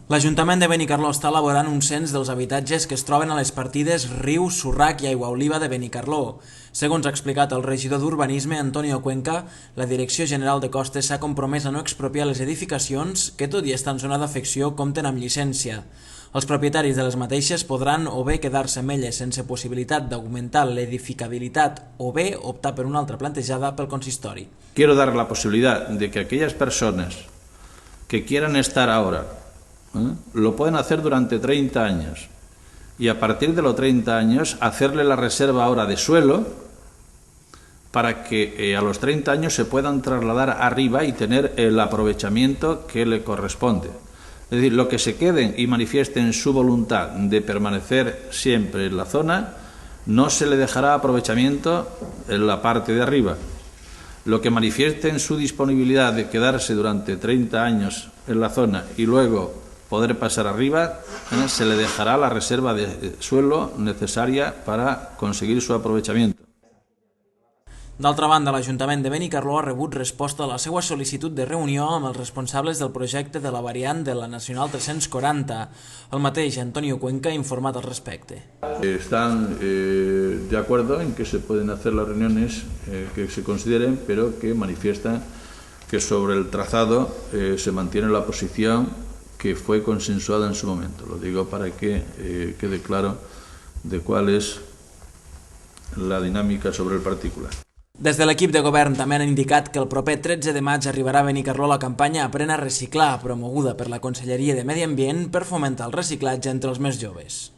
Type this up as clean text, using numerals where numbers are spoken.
L'Ajuntament de Benicarló està elaborant un cens dels habitatges que es troben a les partides Riu, Surrac i Aiguaoliva de Benicarló. Segons ha explicat el regidor d'Urbanisme, Antonio Cuenca, la Direcció General de Costes s'ha compromès a no expropiar les edificacions que, tot i estar en zona d'afecció, compten amb llicència. Els propietaris de les mateixes podran o bé quedar-se amb elles sense possibilitat d'augmentar l'edificabilitat o bé optar per una altra plantejada pel consistori. Quiero dar la posibilidad de que aquellas personas que quieran estar ahora lo pueden hacer durante 30 años y a partir de los 30 años hacerle la reserva ahora de suelo para que a los 30 años se puedan trasladar arriba y tener el aprovechamiento que le corresponde. Es decir, lo que se queden y manifiesten su voluntad de permanecer siempre en la zona, no se le dejará aprovechamiento en la parte de arriba. Lo que manifiesten su disponibilidad de quedarse durante 30 años en la zona y luego poder pasar arriba, se le dejarà la reserva de suelo necesaria para conseguir su aprovechamiento. D'altra banda, l'Ajuntament de Benicarló ha rebut resposta a la seva sol·licitud de reunió amb els responsables del projecte de la variant de la Nacional 340. El mateix Antonio Cuenca ha informat al respecte. Están de acuerdo en que se pueden hacer las reuniones que se consideren, pero que manifiestan que sobre el trazado se mantiene la posición que fue consensuada en su momento. Lo digo para que quede claro de cuál es la dinámica sobre el particular. Des de l'equip de govern també han indicat que el proper 13 de maig arribarà a Benicarló la campanya Aprèn a reciclar, promoguda per la Conselleria de Medi Ambient per fomentar el reciclatge entre els més joves.